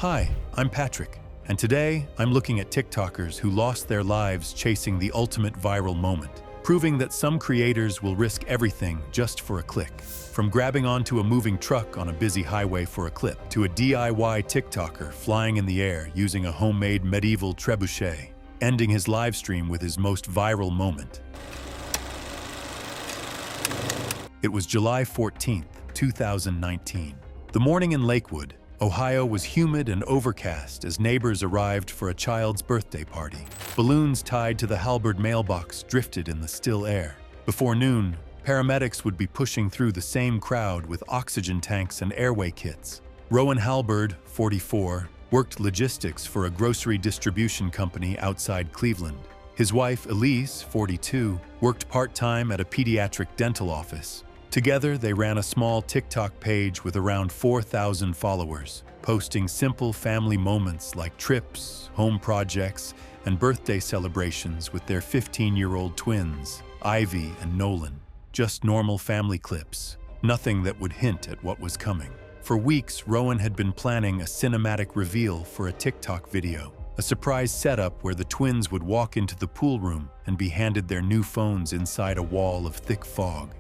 Hi, I'm Patrick, and today I'm looking at TikTokers who lost their lives chasing the ultimate viral moment, proving that some creators will risk everything just for a click. From grabbing onto a moving truck on a busy highway for a clip, to a DIY TikToker flying in the air using a homemade medieval trebuchet, ending his live stream with his most viral moment. It was July 14th, 2019. The morning in Lakewood, Ohio was humid and overcast as neighbors arrived for a child's birthday party. Balloons tied to the Halberd mailbox drifted in the still air. Before noon, paramedics would be pushing through the same crowd with oxygen tanks and airway kits. Rowan Halberd, 44, worked logistics for a grocery distribution company outside Cleveland. His wife, Elise, 42, worked part-time at a pediatric dental office. Together, they ran a small TikTok page with around 4,000 followers, posting simple family moments like trips, home projects, and birthday celebrations with their 15-year-old twins, Ivy and Nolan. Just normal family clips, nothing that would hint at what was coming. For weeks, Rowan had been planning a cinematic reveal for a TikTok video, a surprise setup where the twins would walk into the pool room and be handed their new phones inside a wall of thick fog.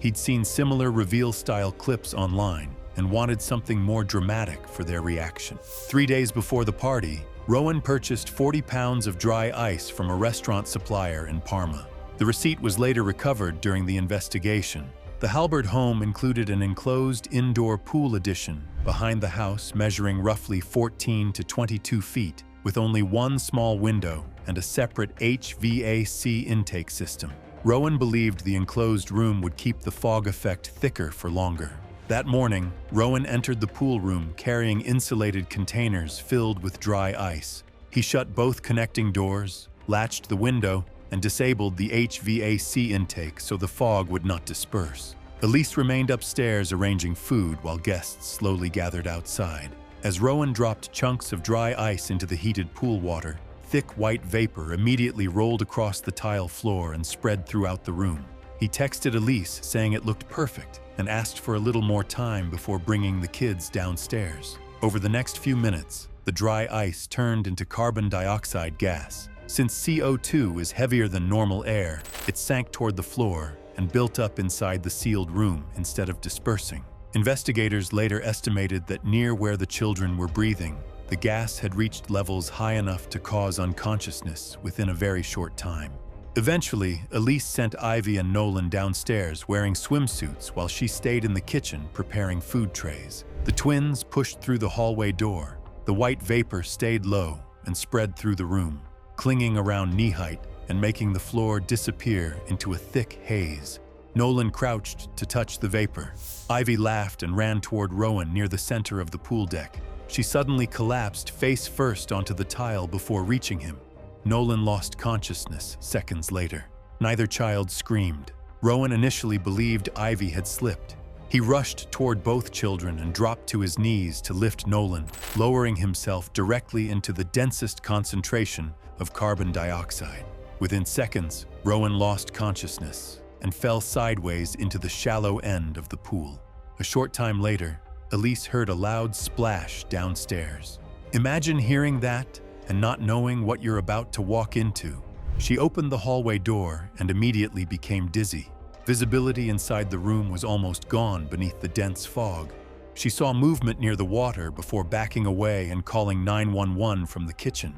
He'd seen similar reveal-style clips online and wanted something more dramatic for their reaction. 3 days before the party, Rowan purchased 40 pounds of dry ice from a restaurant supplier in Parma. The receipt was later recovered during the investigation. The Halberd home included an enclosed indoor pool addition behind the house measuring roughly 14 to 22 feet, with only one small window and a separate HVAC intake system. Rowan believed the enclosed room would keep the fog effect thicker for longer. That morning, Rowan entered the pool room carrying insulated containers filled with dry ice. He shut both connecting doors, latched the window, and disabled the HVAC intake so the fog would not disperse. Elise remained upstairs arranging food while guests slowly gathered outside. As Rowan dropped chunks of dry ice into the heated pool water, thick white vapor immediately rolled across the tile floor and spread throughout the room. He texted Elise saying it looked perfect and asked for a little more time before bringing the kids downstairs. Over the next few minutes, the dry ice turned into carbon dioxide gas. Since CO2 is heavier than normal air, it sank toward the floor and built up inside the sealed room instead of dispersing. Investigators later estimated that near where the children were breathing, the gas had reached levels high enough to cause unconsciousness within a very short time. Eventually, Elise sent Ivy and Nolan downstairs wearing swimsuits while she stayed in the kitchen preparing food trays. The twins pushed through the hallway door. The white vapor stayed low and spread through the room, clinging around knee height and making the floor disappear into a thick haze. Nolan crouched to touch the vapor. Ivy laughed and ran toward Rowan near the center of the pool deck. She suddenly collapsed face first onto the tile before reaching him. Nolan lost consciousness seconds later. Neither child screamed. Rowan initially believed Ivy had slipped. He rushed toward both children and dropped to his knees to lift Nolan, lowering himself directly into the densest concentration of carbon dioxide. Within seconds, Rowan lost consciousness and fell sideways into the shallow end of the pool. A short time later, Elise heard a loud splash downstairs. Imagine hearing that and not knowing what you're about to walk into. She opened the hallway door and immediately became dizzy. Visibility inside the room was almost gone beneath the dense fog. She saw movement near the water before backing away and calling 911 from the kitchen.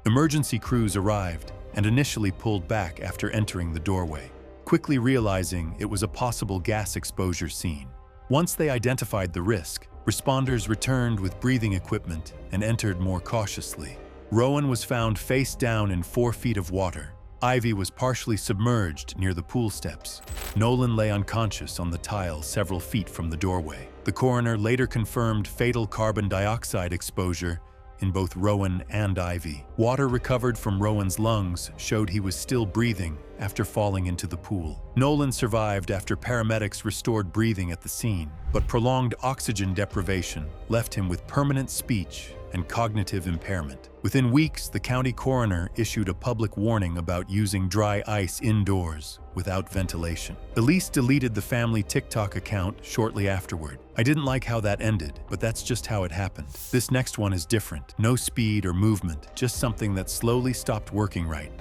Emergency crews arrived and initially pulled back after entering the doorway, quickly realizing it was a possible gas exposure scene. Once they identified the risk, responders returned with breathing equipment and entered more cautiously. Rowan was found face down in 4 feet of water. Ivy was partially submerged near the pool steps. Nolan lay unconscious on the tile several feet from the doorway. The coroner later confirmed fatal carbon dioxide exposure in both Rowan and Ivy. Water recovered from Rowan's lungs showed he was still breathing after falling into the pool. Nolan survived after paramedics restored breathing at the scene, but prolonged oxygen deprivation left him with permanent speech and cognitive impairment. Within weeks, the county coroner issued a public warning about using dry ice indoors without ventilation. Police deleted the family TikTok account shortly afterward. I didn't like how that ended, but that's just how it happened. This next one is different. No speed or movement, just something that slowly stopped working right.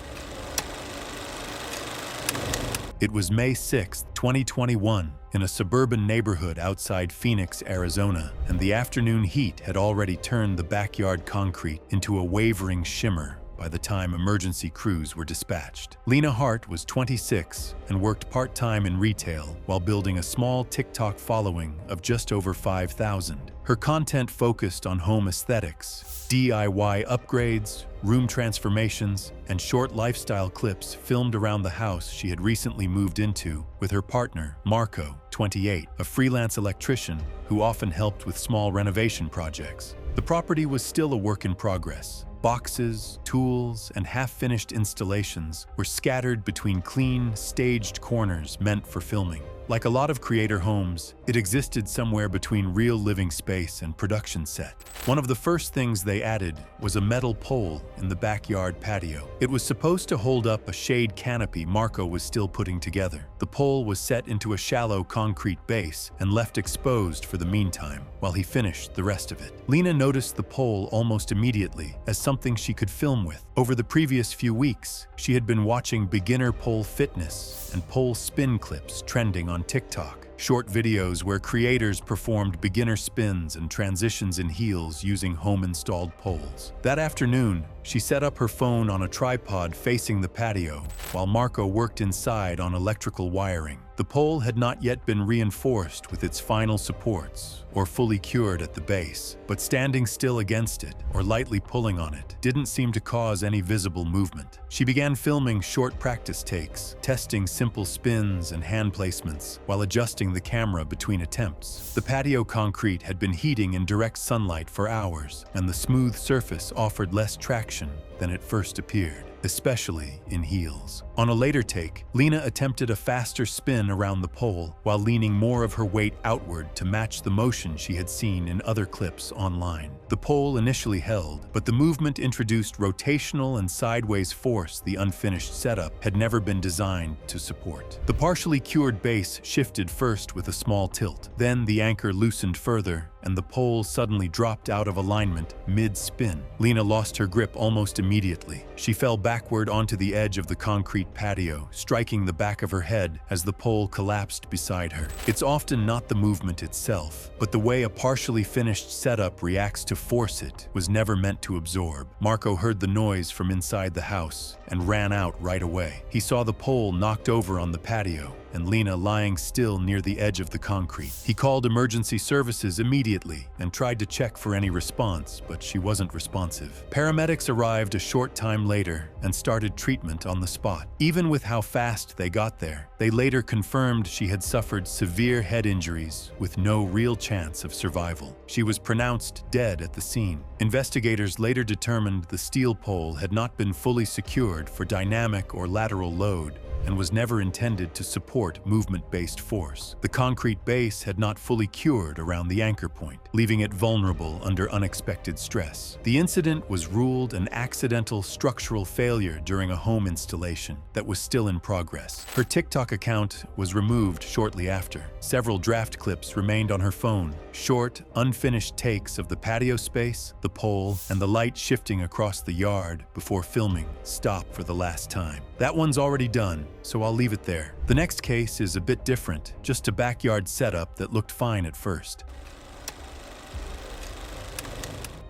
It was May 6, 2021, in a suburban neighborhood outside Phoenix, Arizona, and the afternoon heat had already turned the backyard concrete into a wavering shimmer by the time emergency crews were dispatched. Lena Hart was 26 and worked part-time in retail while building a small TikTok following of just over 5,000. Her content focused on home aesthetics, DIY upgrades, room transformations, and short lifestyle clips filmed around the house she had recently moved into with her partner, Marco, 28, a freelance electrician who often helped with small renovation projects. The property was still a work in progress. Boxes, tools, and half-finished installations were scattered between clean, staged corners meant for filming. Like a lot of creator homes, it existed somewhere between real living space and production set. One of the first things they added was a metal pole in the backyard patio. It was supposed to hold up a shade canopy Marco was still putting together. The pole was set into a shallow concrete base and left exposed for the meantime, while he finished the rest of it. Lena noticed the pole almost immediately as something she could film with. Over the previous few weeks, she had been watching beginner pole fitness and pole spin clips trending on TikTok. Short videos where creators performed beginner spins and transitions in heels using home-installed poles. That afternoon, she set up her phone on a tripod facing the patio, while Marco worked inside on electrical wiring. The pole had not yet been reinforced with its final supports or fully cured at the base, but standing still against it or lightly pulling on it didn't seem to cause any visible movement. She began filming short practice takes, testing simple spins and hand placements while adjusting the camera between attempts. The patio concrete had been heating in direct sunlight for hours, and the smooth surface offered less traction than it first appeared, especially in heels. On a later take, Lena attempted a faster spin around the pole while leaning more of her weight outward to match the motion she had seen in other clips online. The pole initially held, but the movement introduced rotational and sideways force the unfinished setup had never been designed to support. The partially cured base shifted first with a small tilt. Then the anchor loosened further, and the pole suddenly dropped out of alignment mid-spin. Lena lost her grip almost immediately. She fell backward onto the edge of the concrete patio, striking the back of her head as the pole collapsed beside her. It's often not the movement itself, but the way a partially finished setup reacts to force it was never meant to absorb. Marco heard the noise from inside the house and ran out right away. He saw the pole knocked over on the patio and Lena lying still near the edge of the concrete. He called emergency services immediately and tried to check for any response, but she wasn't responsive. Paramedics arrived a short time later and started treatment on the spot. Even with how fast they got there, they later confirmed she had suffered severe head injuries with no real chance of survival. She was pronounced dead at the scene. Investigators later determined the steel pole had not been fully secured for dynamic or lateral load and was never intended to support movement-based force. The concrete base had not fully cured around the anchor point, leaving it vulnerable under unexpected stress. The incident was ruled an accidental structural failure during a home installation that was still in progress. Her TikTok account was removed shortly after. Several draft clips remained on her phone, short, unfinished takes of the patio space, the pole, and the light shifting across the yard before filming stopped for the last time. That one's already done, so I'll leave it there. The next case is a bit different, just a backyard setup that looked fine at first.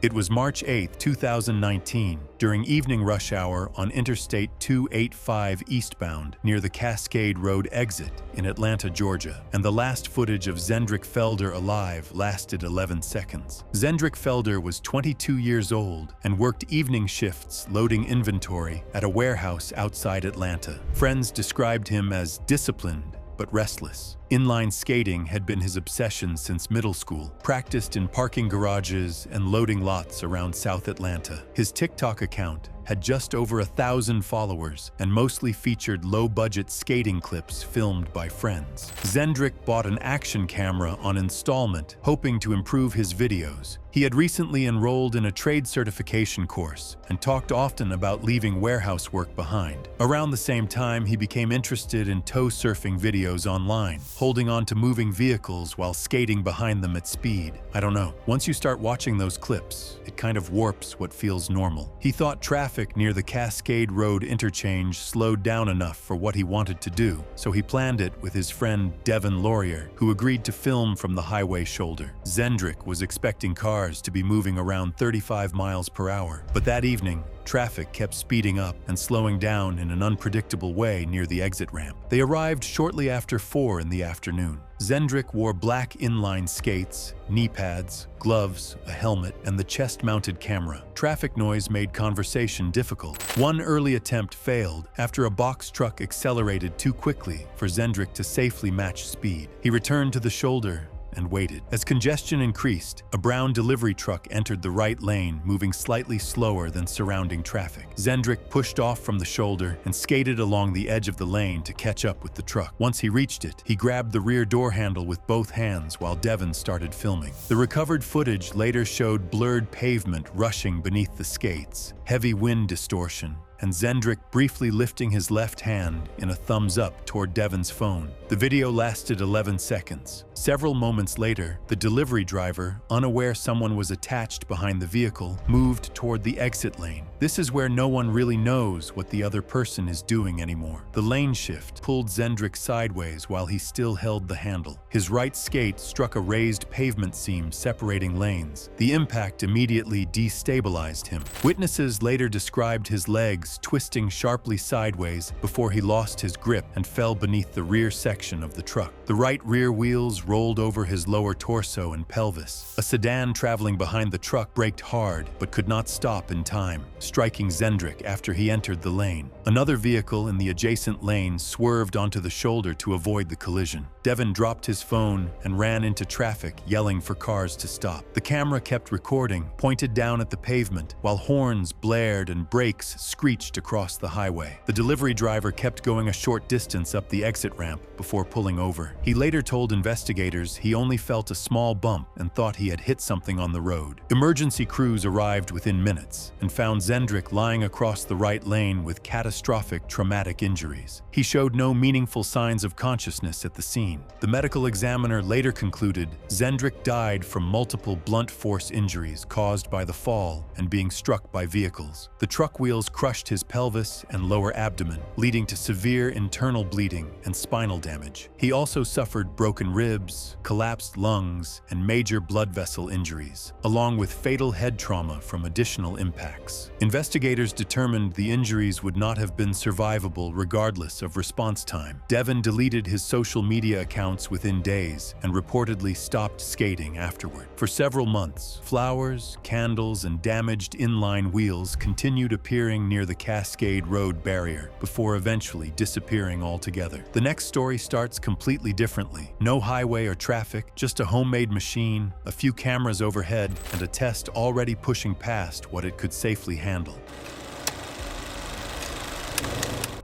It was March 8, 2019, during evening rush hour on Interstate 285 eastbound near the Cascade Road exit in Atlanta, Georgia, and the last footage of Zendrik Felder alive lasted 11 seconds. Zendrik Felder was 22 years old and worked evening shifts loading inventory at a warehouse outside Atlanta. Friends described him as disciplined but restless. Inline skating had been his obsession since middle school, practiced in parking garages and loading lots around South Atlanta. His TikTok account had just over 1,000 followers and mostly featured low-budget skating clips filmed by friends. Zendrik bought an action camera on installment, hoping to improve his videos, He had recently enrolled in a trade certification course and talked often about leaving warehouse work behind. Around the same time, he became interested in tow surfing videos online, holding on to moving vehicles while skating behind them at speed. I don't know. Once you start watching those clips, it kind of warps what feels normal. He thought traffic near the Cascade Road interchange slowed down enough for what he wanted to do, so he planned it with his friend Devin Laurier, who agreed to film from the highway shoulder. Zendrick was expecting cars to be moving around 35 miles per hour, but that evening, traffic kept speeding up and slowing down in an unpredictable way near the exit ramp. They arrived shortly after 4 in the afternoon. Zendrick wore black inline skates, knee pads, gloves, a helmet, and the chest-mounted camera. Traffic noise made conversation difficult. One early attempt failed after a box truck accelerated too quickly for Zendrick to safely match speed. He returned to the shoulder and waited. As congestion increased, a brown delivery truck entered the right lane, moving slightly slower than surrounding traffic. Zendrick pushed off from the shoulder and skated along the edge of the lane to catch up with the truck. Once he reached it, he grabbed the rear door handle with both hands while Devin started filming. The recovered footage later showed blurred pavement rushing beneath the skates, heavy wind distortion, and Zendrick briefly lifting his left hand in a thumbs up toward Devin's phone. The video lasted 11 seconds. Several moments later, the delivery driver, unaware someone was attached behind the vehicle, moved toward the exit lane. This is where no one really knows what the other person is doing anymore. The lane shift pulled Zendrick sideways while he still held the handle. His right skate struck a raised pavement seam separating lanes. The impact immediately destabilized him. Witnesses later described his legs twisting sharply sideways before he lost his grip and fell beneath the rear section of the truck. The right rear wheels rolled over his lower torso and pelvis. A sedan traveling behind the truck braked hard but could not stop in time, striking Zendrick after he entered the lane. Another vehicle in the adjacent lane swerved onto the shoulder to avoid the collision. Devin dropped his phone and ran into traffic, yelling for cars to stop. The camera kept recording, pointed down at the pavement, while horns blared and brakes screeched across the highway. The delivery driver kept going a short distance up the exit ramp before pulling over. He later told investigators he only felt a small bump and thought he had hit something on the road. Emergency crews arrived within minutes and found Zendrick lying across the right lane with catastrophic traumatic injuries. He showed no meaningful signs of consciousness at the scene. The medical examiner later concluded Zendrick died from multiple blunt force injuries caused by the fall and being struck by vehicles. The truck wheels crushed his pelvis and lower abdomen, leading to severe internal bleeding and spinal damage. He also suffered broken ribs, collapsed lungs, and major blood vessel injuries, along with fatal head trauma from additional impacts. Investigators determined the injuries would not have been survivable regardless of response time. Devin deleted his social media accounts within days and reportedly stopped skating afterward. For several months, flowers, candles, and damaged inline wheels continued appearing near the Cascade Road barrier before eventually disappearing altogether. The next story starts completely differently. No highway or traffic, just a homemade machine, a few cameras overhead, and a test already pushing past what it could safely handle.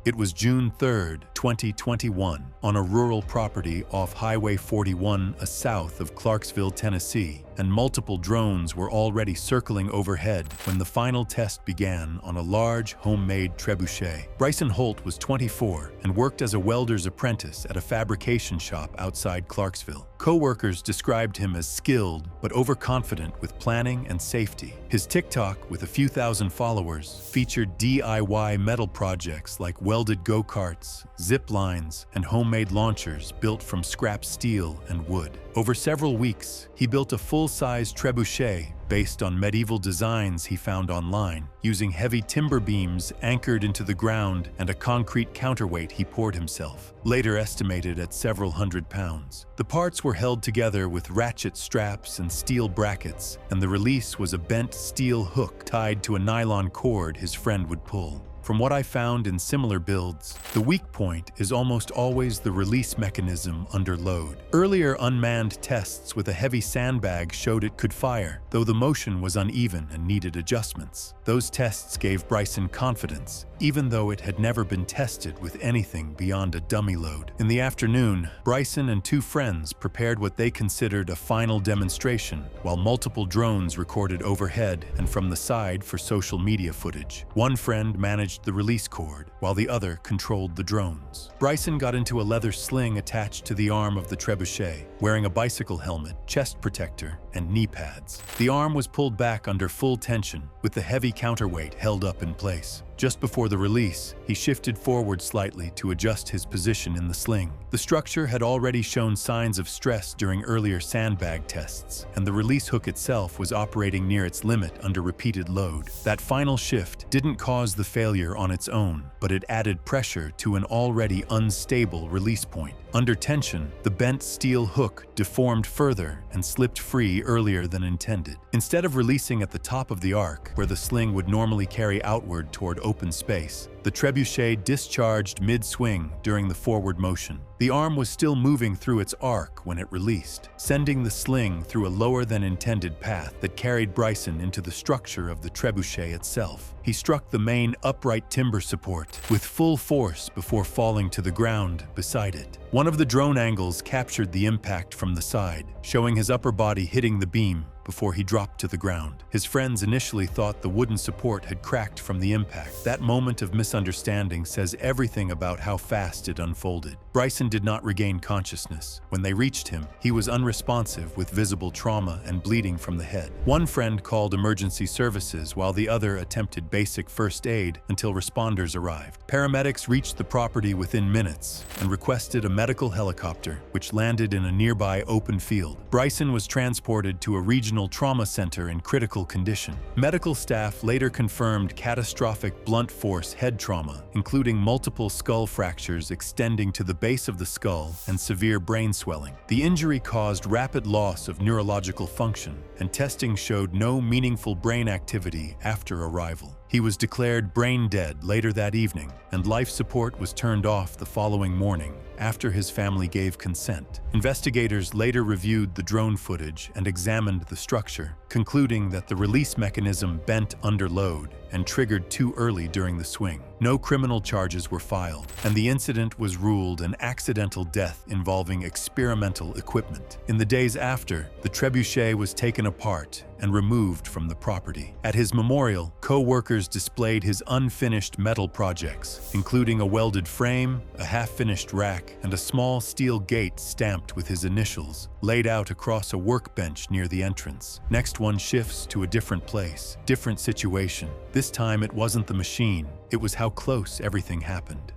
It was June 3rd, 2021, on a rural property off Highway 41 south of Clarksville, Tennessee, and multiple drones were already circling overhead when the final test began on a large homemade trebuchet. Bryson Holt was 24 and worked as a welder's apprentice at a fabrication shop outside Clarksville. Co-workers described him as skilled but overconfident with planning and safety. His TikTok, with a few thousand followers, featured DIY metal projects like welded go-karts, zip lines, and homemade launchers built from scrap steel and wood. Over several weeks, he built a full-size trebuchet based on medieval designs he found online, using heavy timber beams anchored into the ground and a concrete counterweight he poured himself, later estimated at several hundred pounds. The parts were held together with ratchet straps and steel brackets, and the release was a bent steel hook tied to a nylon cord his friend would pull. From what I found in similar builds, the weak point is almost always the release mechanism under load. Earlier unmanned tests with a heavy sandbag showed it could fire, though the motion was uneven and needed adjustments. Those tests gave Bryson confidence, even though it had never been tested with anything beyond a dummy load. In the afternoon, Bryson and two friends prepared what they considered a final demonstration, while multiple drones recorded overhead and from the side for social media footage. One friend managed the release cord, while the other controlled the drones. Bryson got into a leather sling attached to the arm of the trebuchet, wearing a bicycle helmet, chest protector, and knee pads. The arm was pulled back under full tension, with the heavy counterweight held up in place. Just before the release, he shifted forward slightly to adjust his position in the sling. The structure had already shown signs of stress during earlier sandbag tests, and the release hook itself was operating near its limit under repeated load. That final shift didn't cause the failure on its own, but it added pressure to an already unstable release point. Under tension, the bent steel hook deformed further and slipped free earlier than intended. Instead of releasing at the top of the arc, where the sling would normally carry outward toward open space, the trebuchet discharged mid-swing during the forward motion. The arm was still moving through its arc when it released, sending the sling through a lower-than-intended path that carried Bryson into the structure of the trebuchet itself. He struck the main upright timber support with full force before falling to the ground beside it. One of the drone angles captured the impact from the side, showing his upper body hitting the beam before he dropped to the ground. His friends initially thought the wooden support had cracked from the impact. That moment of misunderstanding says everything about how fast it unfolded. Bryson did not regain consciousness. When they reached him, he was unresponsive with visible trauma and bleeding from the head. One friend called emergency services while the other attempted basic first aid until responders arrived. Paramedics reached the property within minutes and requested a medical helicopter, which landed in a nearby open field. Bryson was transported to a regional trauma center in critical condition. Medical staff later confirmed catastrophic blunt force head trauma, including multiple skull fractures extending to the base of the skull and severe brain swelling. The injury caused rapid loss of neurological function, and testing showed no meaningful brain activity after arrival. He was declared brain dead later that evening, and life support was turned off the following morning after his family gave consent. Investigators later reviewed the drone footage and examined the structure, concluding that the release mechanism bent under load and triggered too early during the swing. No criminal charges were filed, and the incident was ruled an accidental death involving experimental equipment. In the days after, the trebuchet was taken apart and removed from the property. At his memorial, co-workers displayed his unfinished metal projects, including a welded frame, a half-finished rack, and a small steel gate stamped with his initials, laid out across a workbench near the entrance. Next one shifts to a different place, different situation. This time it wasn't the machine, it was how close everything happened.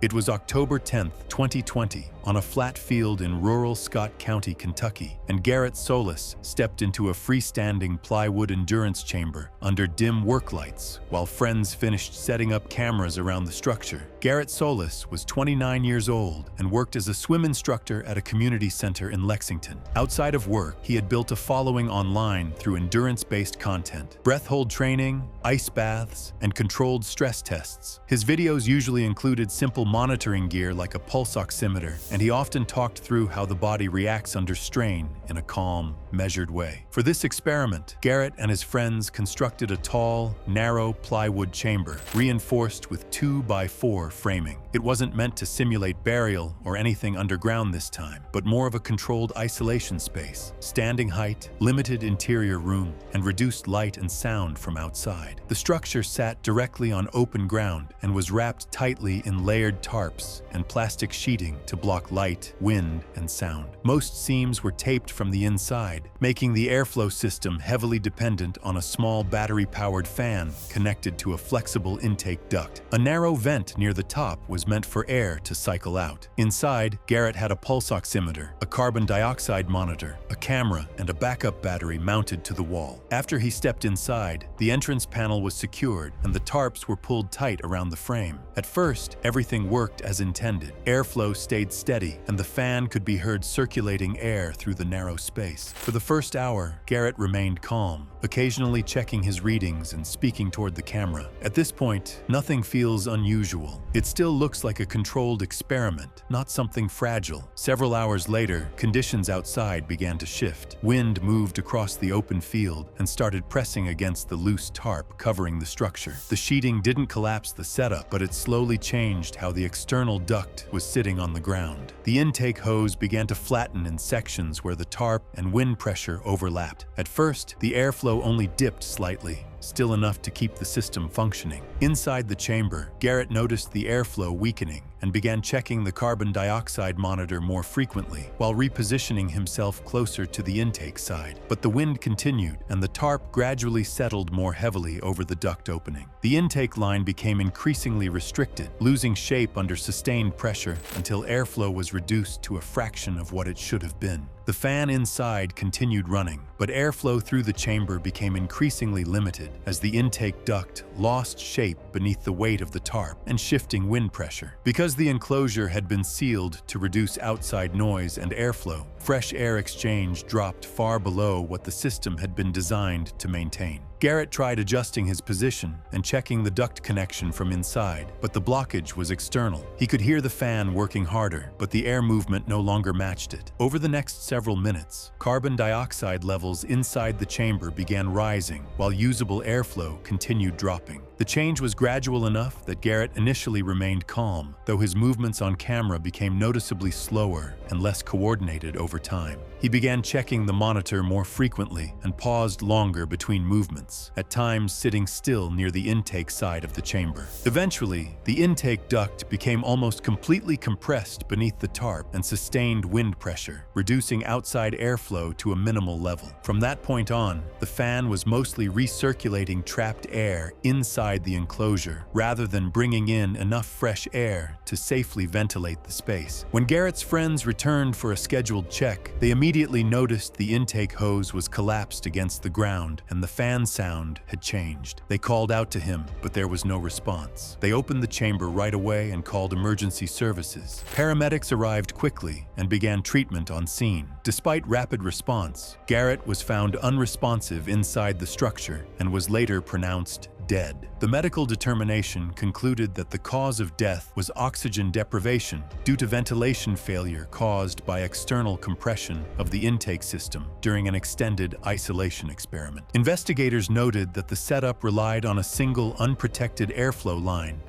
It was October 10, 2020, on a flat field in rural Scott County, Kentucky, and Garrett Solis stepped into a freestanding plywood endurance chamber under dim work lights while friends finished setting up cameras around the structure. Garrett Solis was 29 years old and worked as a swim instructor at a community center in Lexington. Outside of work, he had built a following online through endurance-based content, breath hold training, ice baths, and controlled stress tests. His videos usually included simple monitoring gear like a pulse oximeter, and he often talked through how the body reacts under strain in a calm, measured way. For this experiment, Garrett and his friends constructed a tall, narrow plywood chamber, reinforced with 2x4 framing. It wasn't meant to simulate burial or anything underground this time, but more of a controlled isolation space, standing height, limited interior room, and reduced light and sound from outside. The structure sat directly on open ground and was wrapped tightly in layered tarps and plastic sheeting to block light, wind, and sound. Most seams were taped from the inside, making the airflow system heavily dependent on a small battery-powered fan connected to a flexible intake duct. A narrow vent near the top was was meant for air to cycle out. Inside, Garrett had a pulse oximeter, a carbon dioxide monitor, a camera, and a backup battery mounted to the wall. After he stepped inside, the entrance panel was secured and the tarps were pulled tight around the frame. At first, everything worked as intended. Airflow stayed steady and the fan could be heard circulating air through the narrow space. For the first hour, Garrett remained calm, occasionally checking his readings and speaking toward the camera. At this point, nothing feels unusual. It still looks like a controlled experiment, not something fragile. Several hours later, conditions outside began to shift. Wind moved across the open field and started pressing against the loose tarp covering the structure. The sheeting didn't collapse the setup, but it slowly changed how the external duct was sitting on the ground. The intake hose began to flatten in sections where the tarp and wind pressure overlapped. At first, the airflow only dipped slightly, still enough to keep the system functioning. Inside the chamber, Garrett noticed the airflow weakening and began checking the carbon dioxide monitor more frequently while repositioning himself closer to the intake side. But the wind continued and the tarp gradually settled more heavily over the duct opening. The intake line became increasingly restricted, losing shape under sustained pressure until airflow was reduced to a fraction of what it should have been. The fan inside continued running, but airflow through the chamber became increasingly limited as the intake duct lost shape beneath the weight of the tarp and shifting wind pressure. Because the enclosure had been sealed to reduce outside noise and airflow, fresh air exchange dropped far below what the system had been designed to maintain. Garrett tried adjusting his position and checking the duct connection from inside, but the blockage was external. He could hear the fan working harder, but the air movement no longer matched it. Over the next several minutes, carbon dioxide levels inside the chamber began rising, while usable airflow continued dropping. The change was gradual enough that Garrett initially remained calm, though his movements on camera became noticeably slower and less coordinated over time. He began checking the monitor more frequently and paused longer between movements, at times sitting still near the intake side of the chamber. Eventually, the intake duct became almost completely compressed beneath the tarp and sustained wind pressure, reducing outside airflow to a minimal level. From that point on, the fan was mostly recirculating trapped air inside the enclosure, rather than bringing in enough fresh air to safely ventilate the space. When Garrett's friends returned for a scheduled check, they immediately noticed the intake hose was collapsed against the ground and the fan sound had changed. They called out to him, but there was no response. They opened the chamber right away and called emergency services. Paramedics arrived quickly and began treatment on scene. Despite rapid response, Garrett was found unresponsive inside the structure and was later pronounced dead. The medical determination concluded that the cause of death was oxygen deprivation due to ventilation failure caused by external compression of the intake system during an extended isolation experiment. Investigators noted that the setup relied on a single unprotected airflow line.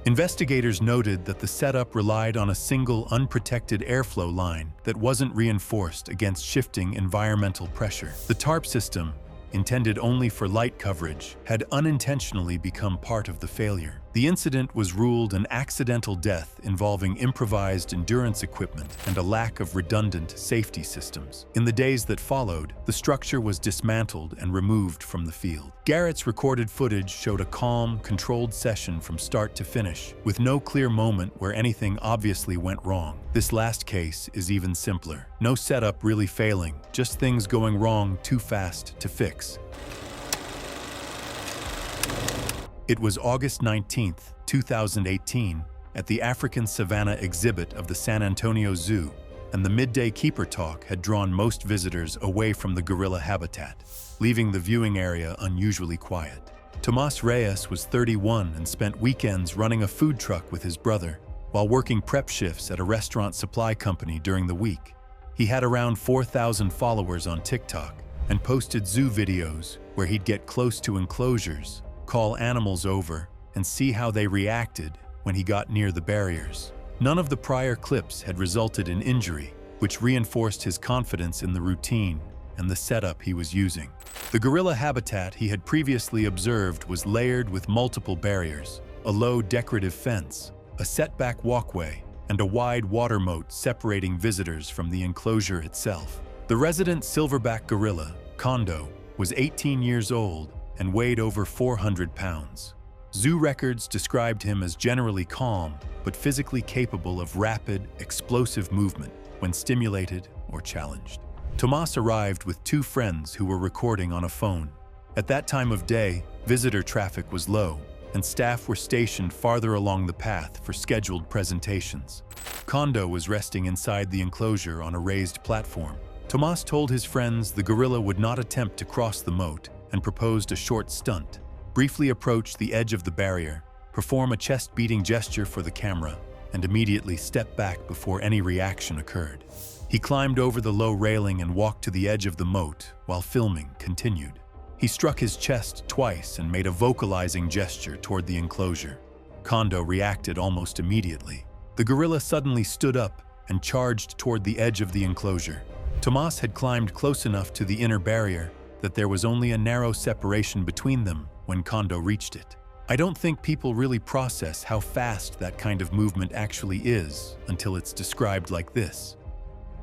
That wasn't reinforced against shifting environmental pressure. The tarp system, intended only for light coverage, had unintentionally become part of the failure. The incident was ruled an accidental death involving improvised endurance equipment and a lack of redundant safety systems. In the days that followed, the structure was dismantled and removed from the field. Garrett's recorded footage showed a calm, controlled session from start to finish, with no clear moment where anything obviously went wrong. This last case is even simpler. No setup really failing, just things going wrong too fast to fix. It was August 19, 2018, at the African Savannah exhibit of the San Antonio Zoo, and the midday keeper talk had drawn most visitors away from the gorilla habitat, leaving the viewing area unusually quiet. Tomas Reyes was 31 and spent weekends running a food truck with his brother, while working prep shifts at a restaurant supply company during the week. He had around 4,000 followers on TikTok and posted zoo videos where he'd get close to enclosures, call animals over, and see how they reacted when he got near the barriers. None of the prior clips had resulted in injury, which reinforced his confidence in the routine and the setup he was using. The gorilla habitat he had previously observed was layered with multiple barriers, a low decorative fence, a setback walkway, and a wide water moat separating visitors from the enclosure itself. The resident silverback gorilla, Kondo, was 18 years old and weighed over 400 pounds. Zoo records described him as generally calm, but physically capable of rapid, explosive movement when stimulated or challenged. Tomas arrived with two friends who were recording on a phone. At that time of day, visitor traffic was low, and staff were stationed farther along the path for scheduled presentations. Kondo was resting inside the enclosure on a raised platform. Tomas told his friends the gorilla would not attempt to cross the moat and proposed a short stunt. Briefly approach the edge of the barrier, perform a chest-beating gesture for the camera, and immediately step back before any reaction occurred. He climbed over the low railing and walked to the edge of the moat while filming continued. He struck his chest twice and made a vocalizing gesture toward the enclosure. Kondo reacted almost immediately. The gorilla suddenly stood up and charged toward the edge of the enclosure. Tomas had climbed close enough to the inner barrier that there was only a narrow separation between them when Kondo reached it. I don't think people really process how fast that kind of movement actually is until it's described like this.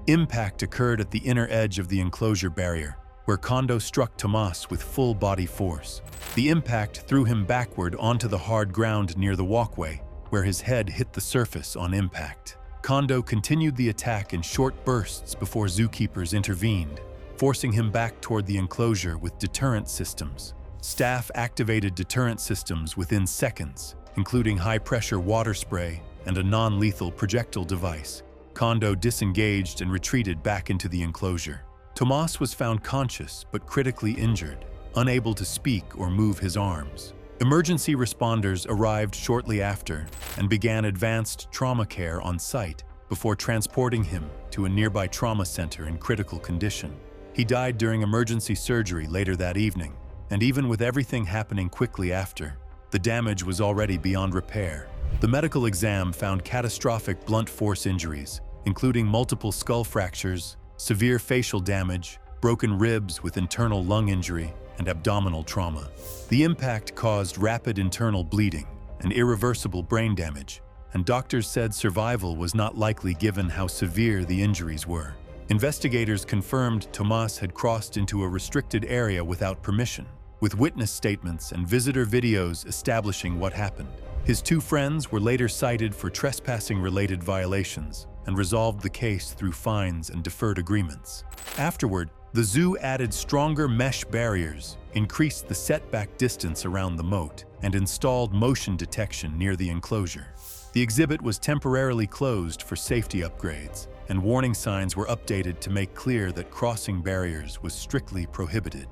Impact occurred at the inner edge of the enclosure barrier, where Kondo struck Tomas with full body force. The impact threw him backward onto the hard ground near the walkway, where his head hit the surface on impact. Kondo continued the attack in short bursts before zookeepers intervened, forcing him back toward the enclosure with deterrent systems. Staff activated deterrent systems within seconds, including high-pressure water spray and a non-lethal projectile device. Kondo disengaged and retreated back into the enclosure. Tomas was found conscious but critically injured, unable to speak or move his arms. Emergency responders arrived shortly after and began advanced trauma care on site before transporting him to a nearby trauma center in critical condition. He died during emergency surgery later that evening, and even with everything happening quickly after, the damage was already beyond repair. The medical exam found catastrophic blunt force injuries, including multiple skull fractures, severe facial damage, broken ribs with internal lung injury, and abdominal trauma. The impact caused rapid internal bleeding and irreversible brain damage, and doctors said survival was not likely given how severe the injuries were. Investigators confirmed Tomas had crossed into a restricted area without permission, with witness statements and visitor videos establishing what happened. His two friends were later cited for trespassing-related violations and resolved the case through fines and deferred agreements. Afterward, the zoo added stronger mesh barriers, increased the setback distance around the moat, and installed motion detection near the enclosure. The exhibit was temporarily closed for safety upgrades, and warning signs were updated to make clear that crossing barriers was strictly prohibited.